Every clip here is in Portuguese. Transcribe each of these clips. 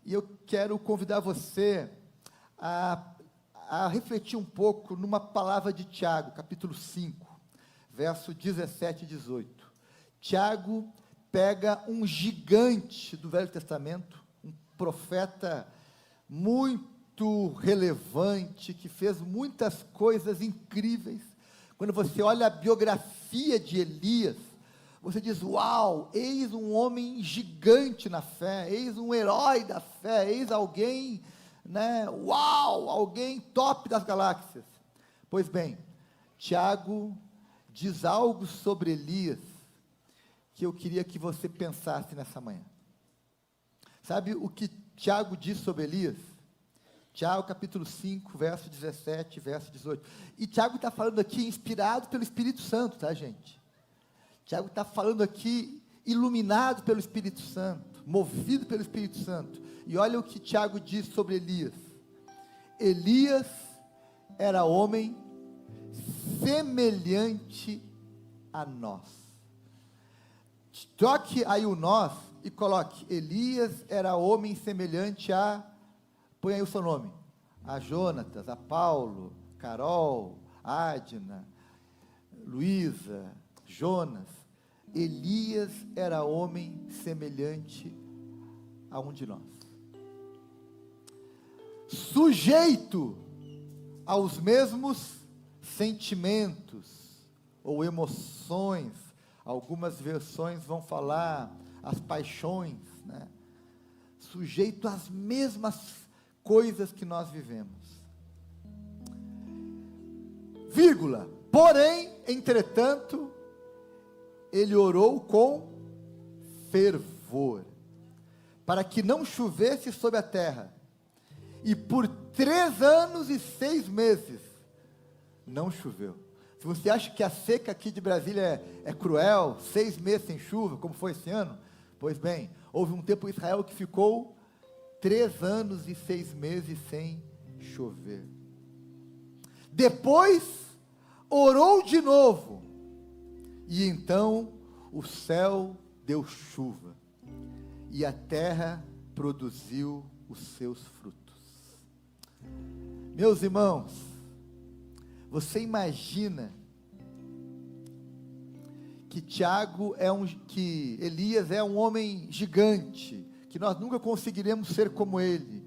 E eu quero convidar você a refletir um pouco numa palavra de Tiago, capítulo 5, verso 17 e 18. Tiago pega um gigante do Velho Testamento, um profeta muito relevante, que fez muitas coisas incríveis. Quando você olha a biografia de Elias, você diz: uau, eis um homem gigante na fé, eis um herói da fé, eis alguém, uau, alguém top das galáxias. Pois bem, Tiago diz algo sobre Elias, que eu queria que você pensasse nessa manhã. Sabe o que Tiago diz sobre Elias? Tiago capítulo 5, verso 17, verso 18. E Tiago está falando aqui inspirado pelo Espírito Santo, tá, gente? Tiago está falando aqui iluminado pelo Espírito Santo, movido pelo Espírito Santo. E olha o que Tiago diz sobre Elias. Elias era homem semelhante a nós. Troque aí o nós e coloque: Elias era homem semelhante a... Põe aí o seu nome. A Jonatas, a Paulo, Carol, Adna, Luísa, Jonas. Elias era homem semelhante a um de nós, sujeito aos mesmos sentimentos ou emoções. Algumas versões vão falar as paixões, sujeito às mesmas coisas que nós vivemos, vírgula, porém, entretanto, ele orou com fervor, para que não chovesse sobre a terra, e por 3 anos e 6 meses, não choveu. Se você acha que a seca aqui de Brasília é cruel, 6 meses sem chuva, como foi esse ano, pois bem, houve um tempo em Israel que ficou 3 anos e 6 meses sem chover. Depois, orou de novo, e então o céu deu chuva, e a terra produziu os seus frutos. Meus irmãos, você imagina que que Elias é um homem gigante, que nós nunca conseguiremos ser como ele.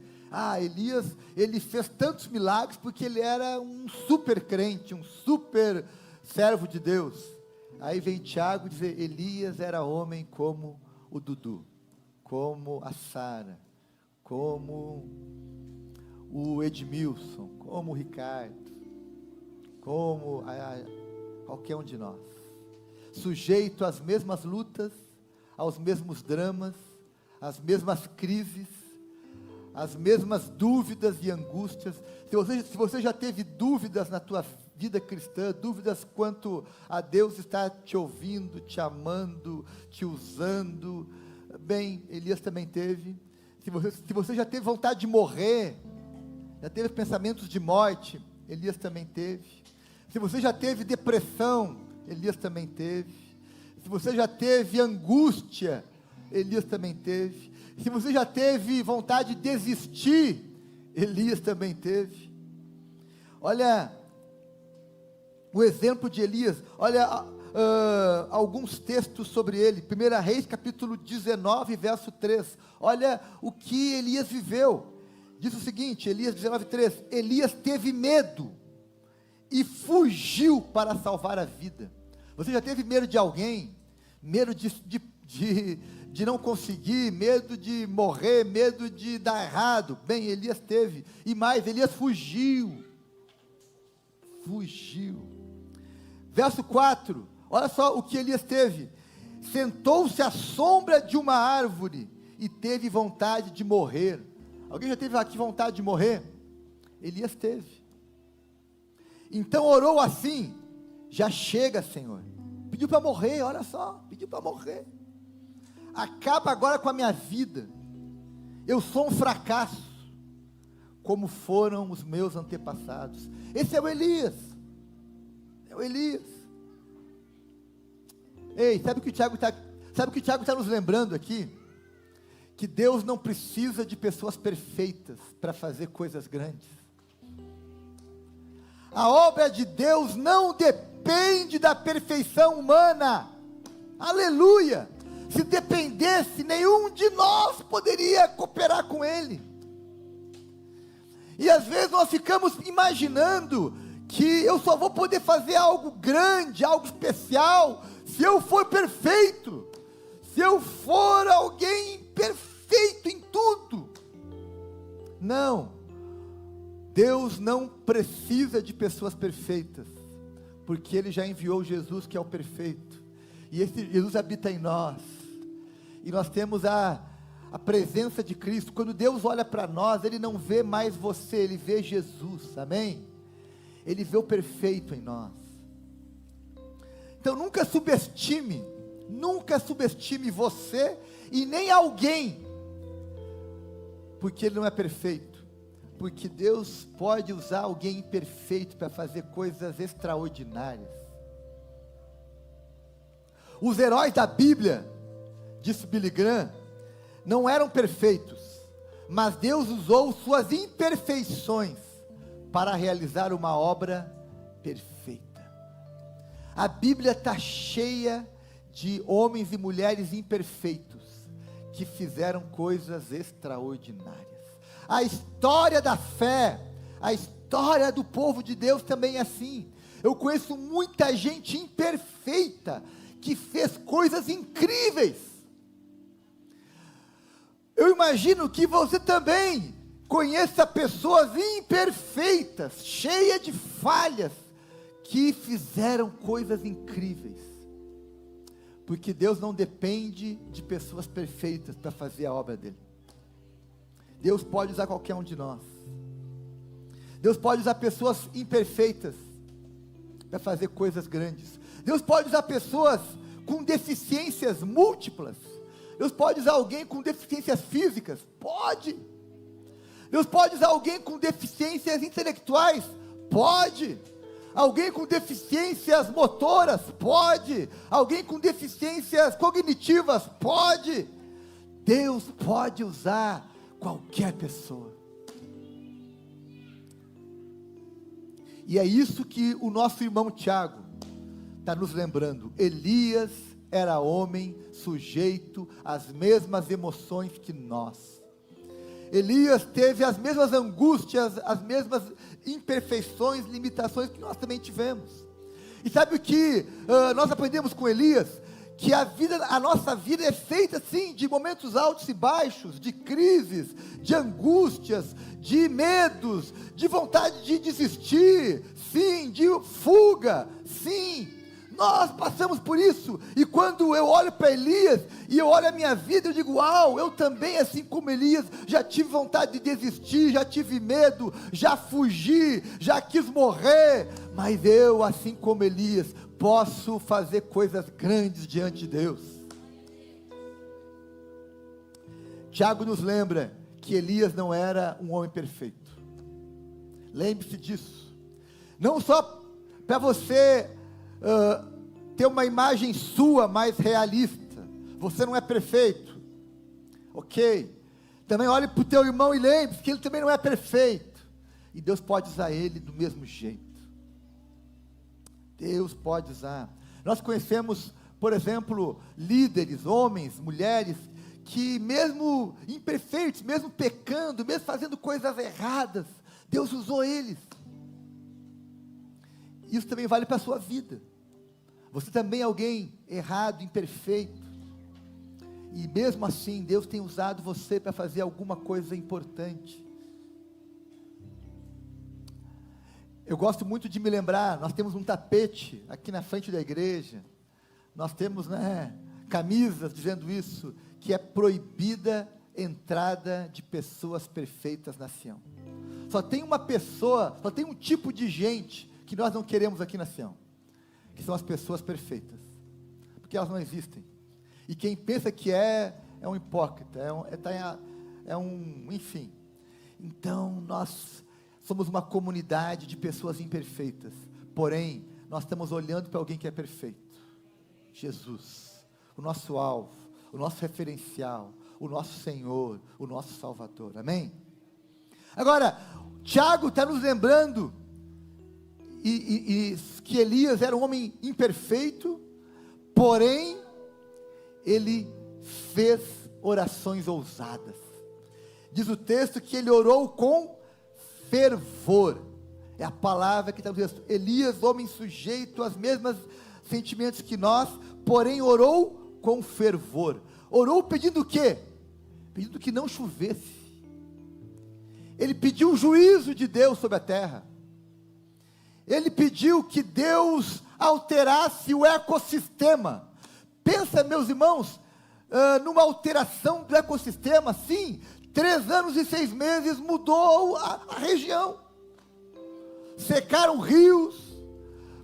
Elias, ele fez tantos milagres porque ele era um super crente, um super servo de Deus. Aí vem Tiago dizer: Elias era homem como o Dudu, como a Sara, como o Edmilson, como o Ricardo, como qualquer um de nós, sujeito às mesmas lutas, aos mesmos dramas, às mesmas crises, às mesmas dúvidas e angústias. Se você já teve dúvidas na tua vida cristã, dúvidas quanto a Deus está te ouvindo, te amando, te usando, bem, Elias também teve. Se você já teve vontade de morrer, já teve pensamentos de morte, Elias também teve. Se você já teve depressão, Elias também teve. Se você já teve angústia, Elias também teve. Se você já teve vontade de desistir, Elias também teve. Olha o exemplo de Elias. Olha alguns textos sobre ele. 1 Reis capítulo 19, verso 3. Olha o que Elias viveu. Diz o seguinte, Elias 19:3, Elias teve medo e fugiu para salvar a vida. Você já teve medo de alguém? Medo de não conseguir, medo de morrer, medo de dar errado? Bem, Elias teve, e mais, Elias fugiu. Verso 4, olha só o que Elias teve: sentou-se à sombra de uma árvore e teve vontade de morrer. Alguém já teve aqui vontade de morrer? Elias teve. Então orou assim: já chega, Senhor. Pediu para morrer, olha só, pediu para morrer. Acaba agora com a minha vida. Eu sou um fracasso, como foram os meus antepassados. Esse é o Elias. É o Elias. Ei, sabe o que o Tiago está nos lembrando aqui? que Deus não precisa de pessoas perfeitas para fazer coisas grandes. A obra de Deus não depende da perfeição humana. Aleluia! Se dependesse, nenhum de nós poderia cooperar com Ele. E às vezes nós ficamos imaginando que eu só vou poder fazer algo grande, algo especial, se eu for perfeito, se eu for alguém perfeito em tudo. Não, Deus não precisa de pessoas perfeitas, porque Ele já enviou Jesus, que é o perfeito, e esse Jesus habita em nós, e nós temos a presença de Cristo. Quando Deus olha para nós, Ele não vê mais você, Ele vê Jesus, amém? Ele vê o perfeito em nós. Então nunca subestime você e nem alguém, porque ele não é perfeito, porque Deus pode usar alguém imperfeito para fazer coisas extraordinárias. Os heróis da Bíblia, disse Billy Graham, não eram perfeitos, mas Deus usou suas imperfeições para realizar uma obra perfeita. A Bíblia está cheia de homens e mulheres imperfeitos, que fizeram coisas extraordinárias. A história da fé, a história do povo de Deus também é assim. Eu conheço muita gente imperfeita, que fez coisas incríveis. Eu imagino que você também conheça pessoas imperfeitas, cheias de falhas, que fizeram coisas incríveis, porque Deus não depende de pessoas perfeitas para fazer a obra dele. Deus pode usar qualquer um de nós. Deus pode usar pessoas imperfeitas para fazer coisas grandes. Deus pode usar pessoas com deficiências múltiplas. Deus pode usar alguém com deficiências físicas, pode. Deus pode usar alguém com deficiências intelectuais, pode. Alguém com deficiências motoras, pode. Alguém com deficiências cognitivas, pode. Deus pode usar qualquer pessoa. E é isso que o nosso irmão Tiago está nos lembrando. Elias era homem sujeito às mesmas emoções que nós. Elias teve as mesmas angústias, as mesmas imperfeições, limitações que nós também tivemos. E sabe o que nós aprendemos com Elias? Que a nossa vida é feita sim, de momentos altos e baixos, de crises, de angústias, de medos, de vontade de desistir, sim, de fuga, sim. Nós passamos por isso, e quando eu olho para Elias, e eu olho a minha vida, eu digo, uau, eu também, assim como Elias, já tive vontade de desistir, já tive medo, já fugi, já quis morrer, mas eu, assim como Elias, posso fazer coisas grandes diante de Deus. Tiago nos lembra que Elias não era um homem perfeito. Lembre-se disso. Não só para você ter uma imagem sua mais realista. Você não é perfeito, ok? Também olhe para o teu irmão e lembre-se que ele também não é perfeito, e Deus pode usar ele do mesmo jeito. Deus pode usar. Nós conhecemos, por exemplo, líderes, homens, mulheres, que mesmo imperfeitos, mesmo pecando, mesmo fazendo coisas erradas, Deus usou eles. Isso também vale para a sua vida. Você também é alguém errado, imperfeito, e mesmo assim Deus tem usado você para fazer alguma coisa importante. Eu gosto muito de me lembrar, nós temos um tapete aqui na frente da igreja, nós temos, camisas dizendo isso, que é proibida entrada de pessoas perfeitas na Sião. Só tem uma pessoa, só tem um tipo de gente que nós não queremos aqui na Sião, que são as pessoas perfeitas, porque elas não existem, e quem pensa que é um hipócrita, enfim. Então nós somos uma comunidade de pessoas imperfeitas, porém nós estamos olhando para alguém que é perfeito, Jesus, o nosso alvo, o nosso referencial, o nosso Senhor, o nosso Salvador, amém? Agora, Tiago está nos lembrando que Elias era um homem imperfeito, porém, ele fez orações ousadas. Diz o texto que ele orou com fervor, é a palavra que está no texto. Elias, homem sujeito aos mesmos sentimentos que nós, porém orou com fervor. Orou pedindo o quê? Pedindo que não chovesse. Ele pediu o juízo de Deus sobre a terra. Ele pediu que Deus alterasse o ecossistema. Pensa, meus irmãos, numa alteração do ecossistema. Sim, 3 anos e 6 meses mudou a região. Secaram rios,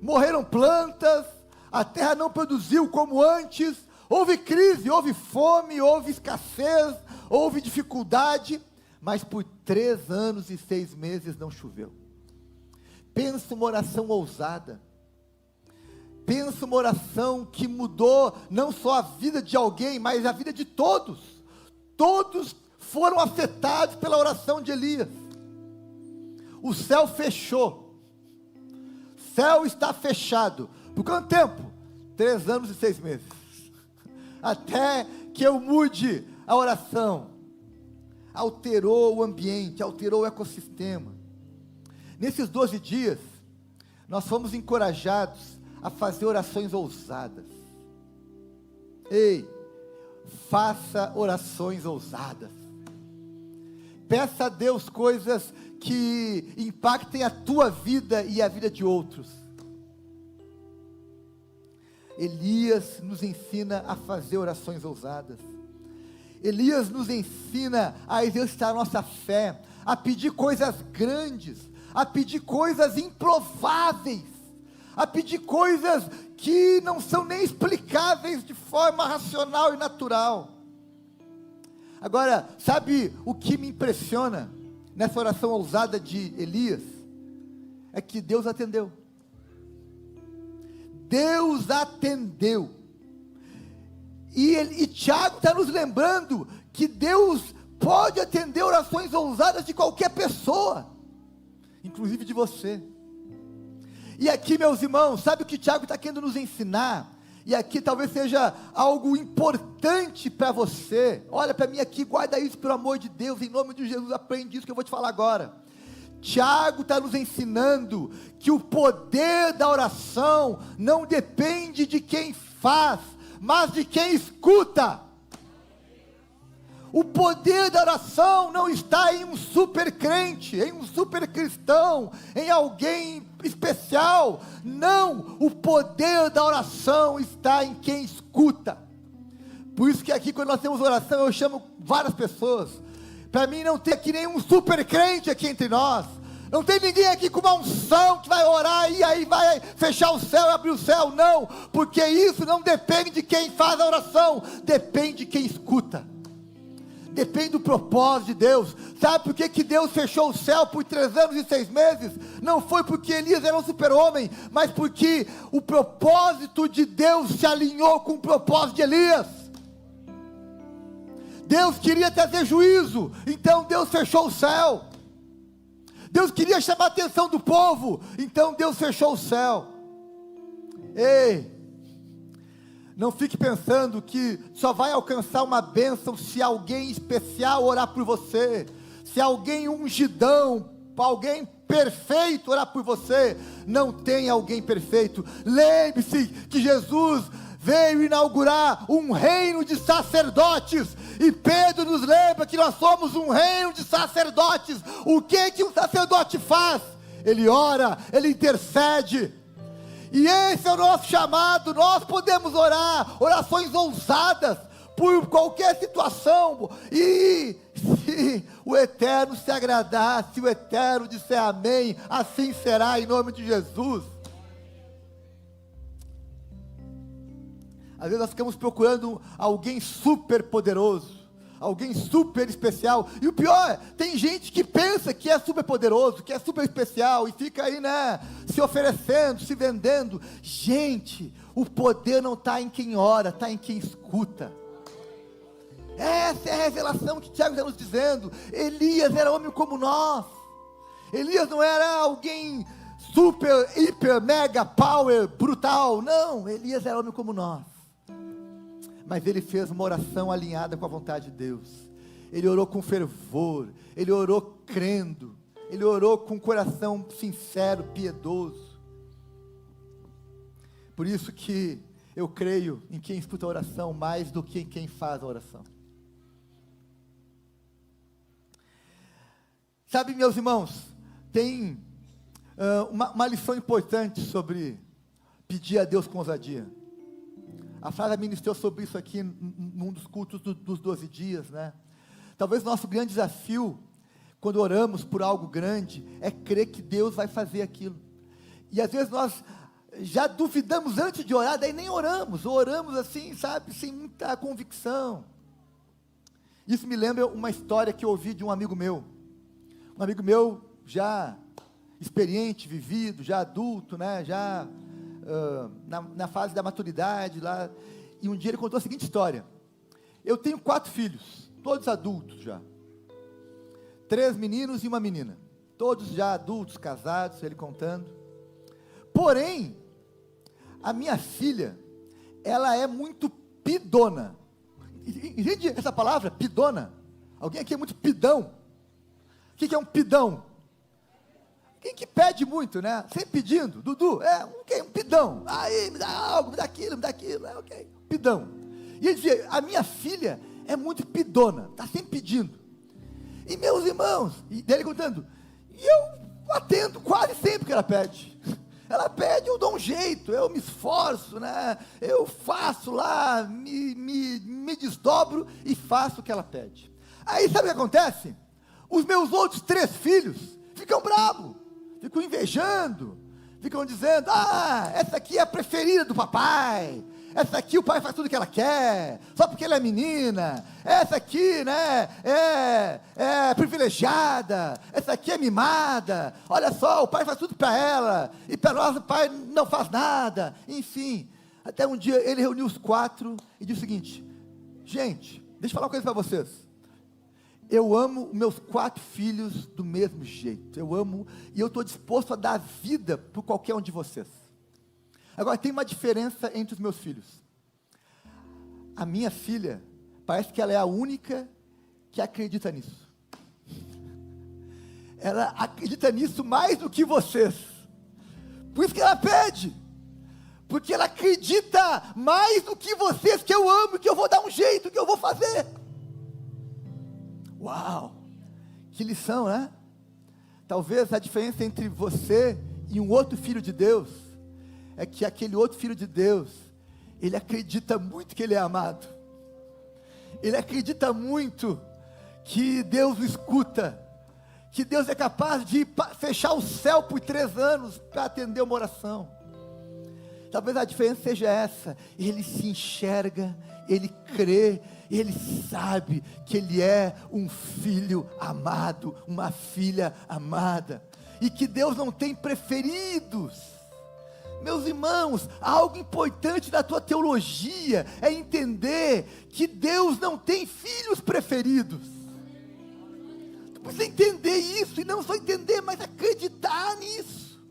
morreram plantas, a terra não produziu como antes, houve crise, houve fome, houve escassez, houve dificuldade, mas por 3 anos e 6 meses não choveu. Pensa uma oração ousada, pensa uma oração que mudou não só a vida de alguém, mas a vida de todos. Todos foram afetados pela oração de Elias. O céu fechou, o céu está fechado, por quanto tempo? 3 anos e 6 meses, até que eu mude a oração. Alterou o ambiente, alterou o ecossistema. Nesses 12 dias, nós fomos encorajados a fazer orações ousadas. Ei, faça orações ousadas. Peça a Deus coisas que impactem a tua vida e a vida de outros. Elias nos ensina a fazer orações ousadas. Elias nos ensina a exercitar a nossa fé, a pedir coisas grandes, a pedir coisas improváveis, a pedir coisas que não são nem explicáveis de forma racional e natural. Agora, sabe o que me impressiona nessa oração ousada de Elias? É que Deus atendeu. Deus atendeu. E Tiago está nos lembrando que Deus pode atender orações ousadas de qualquer pessoa, inclusive de você. E aqui, meus irmãos, sabe o que Tiago está querendo nos ensinar? E aqui talvez seja algo importante para você. Olha para mim aqui, guarda isso pelo amor de Deus, em nome de Jesus, aprende isso que eu vou te falar agora. Tiago está nos ensinando que o poder da oração não depende de quem faz, mas de quem escuta. O poder da oração não está em um super crente, em um super cristão, em alguém especial. Não, o poder da oração está em quem escuta. Por isso que aqui, quando nós temos oração, eu chamo várias pessoas. Para mim não tem aqui nenhum super crente aqui entre nós. Não tem ninguém aqui com uma unção que vai orar e aí vai fechar o céu e abrir o céu. Não, porque isso não depende de quem faz a oração, depende de quem escuta. Depende do propósito de Deus. Sabe por que Deus fechou o céu por 3 anos e 6 meses? Não foi porque Elias era um super-homem, mas porque o propósito de Deus se alinhou com o propósito de Elias. Deus queria trazer juízo, então Deus fechou o céu. Deus queria chamar a atenção do povo, então Deus fechou o céu. Ei, não fique pensando que só vai alcançar uma bênção se alguém especial orar por você, se alguém ungidão, alguém perfeito orar por você. Não tem alguém perfeito. Lembre-se que Jesus veio inaugurar um reino de sacerdotes, e Pedro nos lembra que nós somos um reino de sacerdotes. O que um sacerdote faz? Ele ora, ele intercede, e esse é o nosso chamado. Nós podemos orar, orações ousadas, por qualquer situação, e se o Eterno se agradar, se o Eterno disser amém, assim será, em nome de Jesus. Às vezes nós ficamos procurando alguém super poderoso, alguém super especial, e o pior, tem gente que pensa que é super poderoso, que é super especial, e fica aí, se oferecendo, se vendendo. Gente, o poder não está em quem ora, está em quem escuta. Essa é a revelação que Tiago está nos dizendo. Elias era homem como nós. Elias não era alguém super, hiper, mega, power, brutal. Não, Elias era homem como nós. Mas ele fez uma oração alinhada com a vontade de Deus. Ele orou com fervor, ele orou crendo, ele orou com um coração sincero, piedoso. Por isso que eu creio em quem escuta a oração mais do que em quem faz a oração. Sabe, meus irmãos, tem uma lição importante sobre pedir a Deus com ousadia. A Flávia ministrou sobre isso aqui num dos cultos dos 12 dias, né? Talvez nosso grande desafio, quando oramos por algo grande, é crer que Deus vai fazer aquilo. E às vezes nós já duvidamos antes de orar, daí nem oramos, ou oramos assim, sabe, sem muita convicção. Isso me lembra uma história que eu ouvi de um amigo meu já experiente, vivido, já adulto, né, já na fase da maturidade lá, e um dia ele contou a seguinte história: eu tenho 4 filhos, todos adultos já, 3 meninos e uma menina, todos já adultos, casados, ele contando. Porém, a minha filha, ela é muito pidona. Entende essa palavra, pidona? Alguém aqui é muito pidão? O que é um pidão? Quem que pede muito, né? Sempre pedindo. Dudu, um pidão. Aí, me dá algo, me dá aquilo. Ok, pidão. E ele dizia, a minha filha é muito pidona, está sempre pedindo. E meus irmãos, e dele contando, e eu atendo quase sempre que ela pede. Ela pede, eu dou um jeito, eu me esforço, né? Eu faço lá, me desdobro e faço o que ela pede. Aí sabe o que acontece? Os meus outros 3 filhos ficam bravos, ficam invejando, ficam dizendo, essa aqui é a preferida do papai, essa aqui o pai faz tudo o que ela quer, só porque ela é menina, essa aqui, né, é privilegiada, essa aqui é mimada, olha só, o pai faz tudo para ela, e para nós o pai não faz nada, enfim. Até um dia ele reuniu os 4 e disse o seguinte: gente, deixa eu falar uma coisa para vocês, eu amo meus 4 filhos do mesmo jeito, eu amo, e eu estou disposto a dar vida por qualquer um de vocês. Agora, tem uma diferença entre os meus filhos. A minha filha, parece que ela é a única que acredita nisso. Ela acredita nisso mais do que vocês. Por isso que ela pede. Porque ela acredita mais do que vocês, que eu amo, que eu vou dar um jeito, que eu vou fazer. Uau! Que lição, né? Talvez a diferença entre você e um outro filho de Deus é que aquele outro filho de Deus, ele acredita muito que ele é amado, ele acredita muito que Deus o escuta, que Deus é capaz de fechar o céu por 3 anos, para atender uma oração. Talvez a diferença seja essa, ele se enxerga, ele crê, ele sabe que ele é um filho amado, uma filha amada, e que Deus não tem preferidos. Meus irmãos, algo importante da tua teologia é entender que Deus não tem filhos preferidos. Tu precisa entender isso, e não só entender, mas acreditar nisso.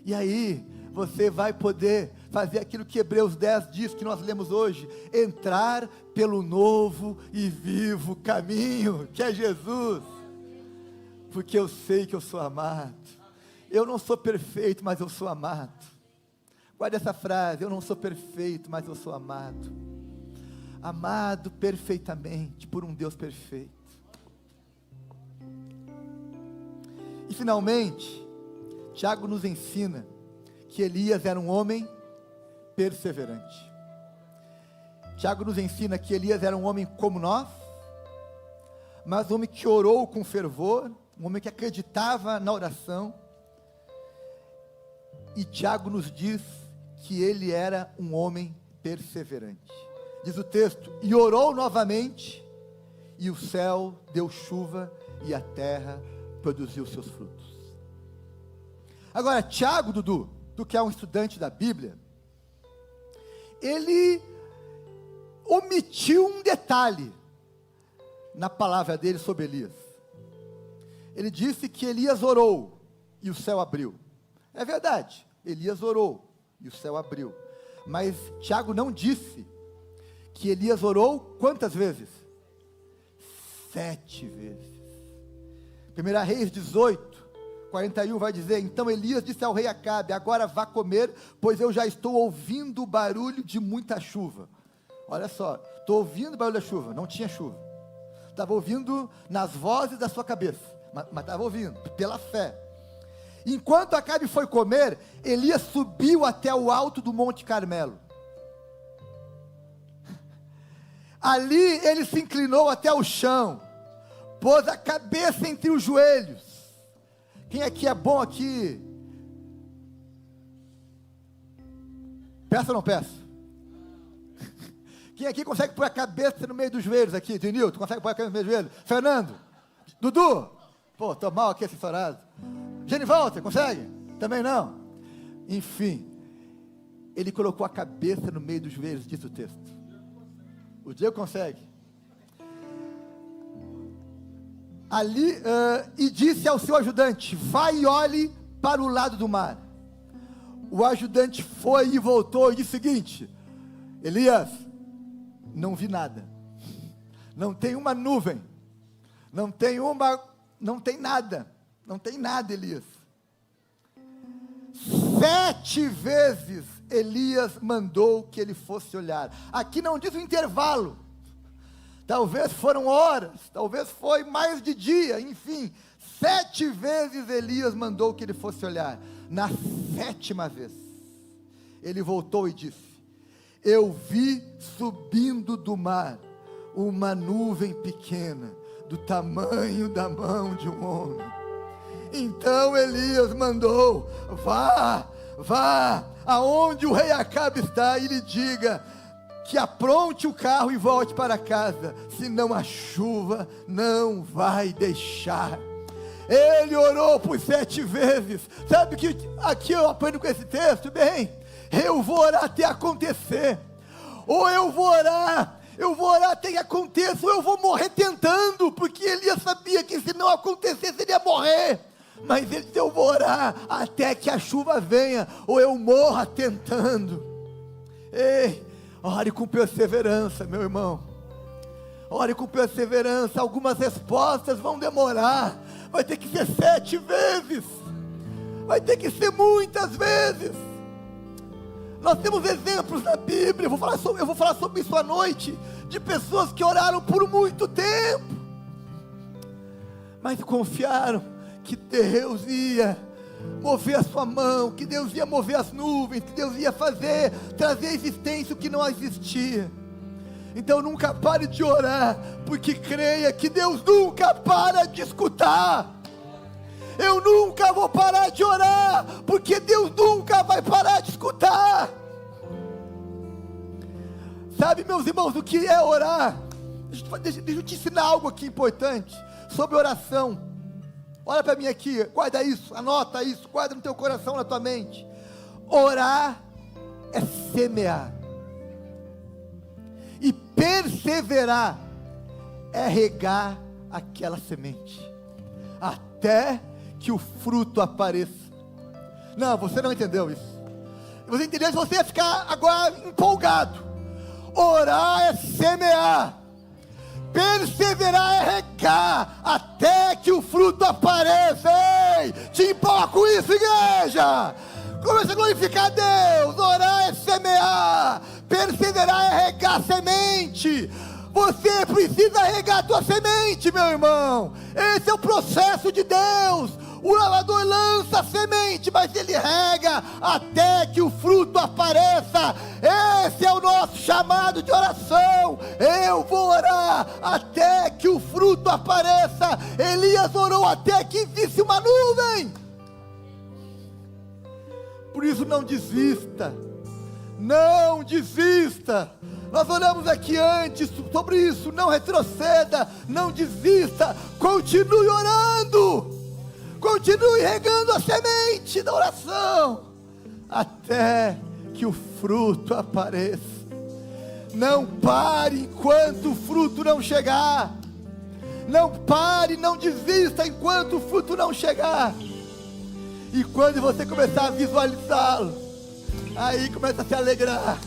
E aí, você vai poder fazer aquilo que Hebreus 10 diz, que nós lemos hoje: entrar pelo novo e vivo caminho, que é Jesus. Porque eu sei que eu sou amado. Eu não sou perfeito, mas eu sou amado. Guarde essa frase: eu não sou perfeito, mas eu sou amado. Amado perfeitamente por um Deus perfeito. E finalmente, Tiago nos ensina que Elias era um homem perseverante. Tiago nos ensina que Elias era um homem como nós, mas um homem que orou com fervor, um homem que acreditava na oração. E Tiago nos diz que ele era um homem perseverante. Diz o texto: e orou novamente, e o céu deu chuva, e a terra produziu seus frutos. Agora, Tiago, Dudu, tu que é um estudante da Bíblia, ele omitiu um detalhe na palavra dele sobre Elias. Ele disse que Elias orou e o céu abriu. É verdade, Elias orou e o céu abriu. Mas Tiago não disse que Elias orou quantas vezes? 7 vezes. 1 Reis 18, 41 vai dizer: então Elias disse ao rei Acabe: agora vá comer, pois eu já estou ouvindo o barulho de muita chuva. Olha só, estou ouvindo o barulho da chuva. Não tinha chuva, estava ouvindo nas vozes da sua cabeça, mas estava ouvindo, pela fé. Enquanto Acabe foi comer, Elias subiu até o alto do Monte Carmelo. Ali ele se inclinou até o chão, pôs a cabeça entre os joelhos. Quem aqui é bom aqui? Peça ou não peça? Quem aqui consegue pôr a cabeça no meio dos joelhos aqui? Denil, tu consegue pôr a cabeça no meio dos joelhos? Fernando? Dudu? Pô, tô mal aqui assessorado. Genivalter, consegue? Também não? Enfim, ele colocou a cabeça no meio dos joelhos, diz o texto. O Diego consegue. Ali, e disse ao seu ajudante: vai e olhe para o lado do mar. O ajudante foi e voltou e disse o seguinte: Elias, não vi nada, não tem uma nuvem, não tem nada, Elias. 7 vezes Elias mandou que ele fosse olhar. Aqui não diz o intervalo, talvez foram horas, talvez foi mais de dia, enfim, 7 vezes Elias mandou que ele fosse olhar. Na 7ª vez, ele voltou e disse: eu vi subindo do mar uma nuvem pequena, do tamanho da mão de um homem. Então Elias mandou: vá aonde o rei Acabe está e lhe diga que apronte o carro e volte para casa, senão a chuva não vai deixar. Ele orou por 7 vezes. Sabe que aqui eu aprendo com esse texto? Bem, eu vou orar até acontecer, ou eu vou orar até que aconteça, ou eu vou morrer tentando, porque Elias sabia que se não acontecesse ele ia morrer. Mas ele disse: eu vou orar até que a chuva venha, ou eu morra tentando. Ei, ore com perseverança, meu irmão. Ore com perseverança. Algumas respostas vão demorar. Vai ter que ser 7 vezes. Vai ter que ser muitas vezes. Nós temos exemplos na Bíblia. Eu vou falar sobre isso à noite, de pessoas que oraram por muito tempo, mas confiaram que Deus ia mover a sua mão, que Deus ia mover as nuvens, que Deus ia trazer à existência o que não existia. Então nunca pare de orar, porque creia que Deus nunca para de escutar. Eu nunca vou parar de orar, porque Deus nunca vai parar de escutar. Sabe, meus irmãos, o que é orar? Deixa eu te ensinar algo aqui importante sobre oração. Olha para mim aqui, guarda isso, anota isso, guarda no teu coração, na tua mente. Orar é semear, e perseverar é regar aquela semente, até que o fruto apareça. Não, você não entendeu isso. Você entendeu? Se você ia ficar agora empolgado. Orar é semear, perseverar é regar, até que o fruto apareça. Ei, te empolga com isso, igreja. Comece a glorificar Deus. Orar é semear, perseverar é regar semente. Você precisa regar a tua semente, meu irmão. Esse é o processo de Deus. O lavador lança a semente, mas ele rega até que o fruto apareça. Esse é o nosso chamado de oração. Eu vou orar até que o fruto apareça. Elias orou até que visse uma nuvem. Por isso não desista. Não desista. Nós oramos aqui antes sobre isso. Não retroceda, não desista. Continue orando. Continue regando a semente da oração, até que o fruto apareça. Não pare enquanto o fruto não chegar. Não pare, não desista enquanto o fruto não chegar. E quando você começar a visualizá-lo, aí começa a se alegrar.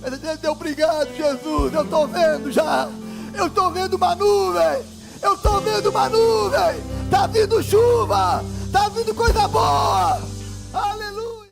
Começa a dizer: obrigado, Jesus, eu estou vendo já. Eu estou vendo uma nuvem. Eu estou vendo uma nuvem. Está vindo chuva. Está vindo coisa boa.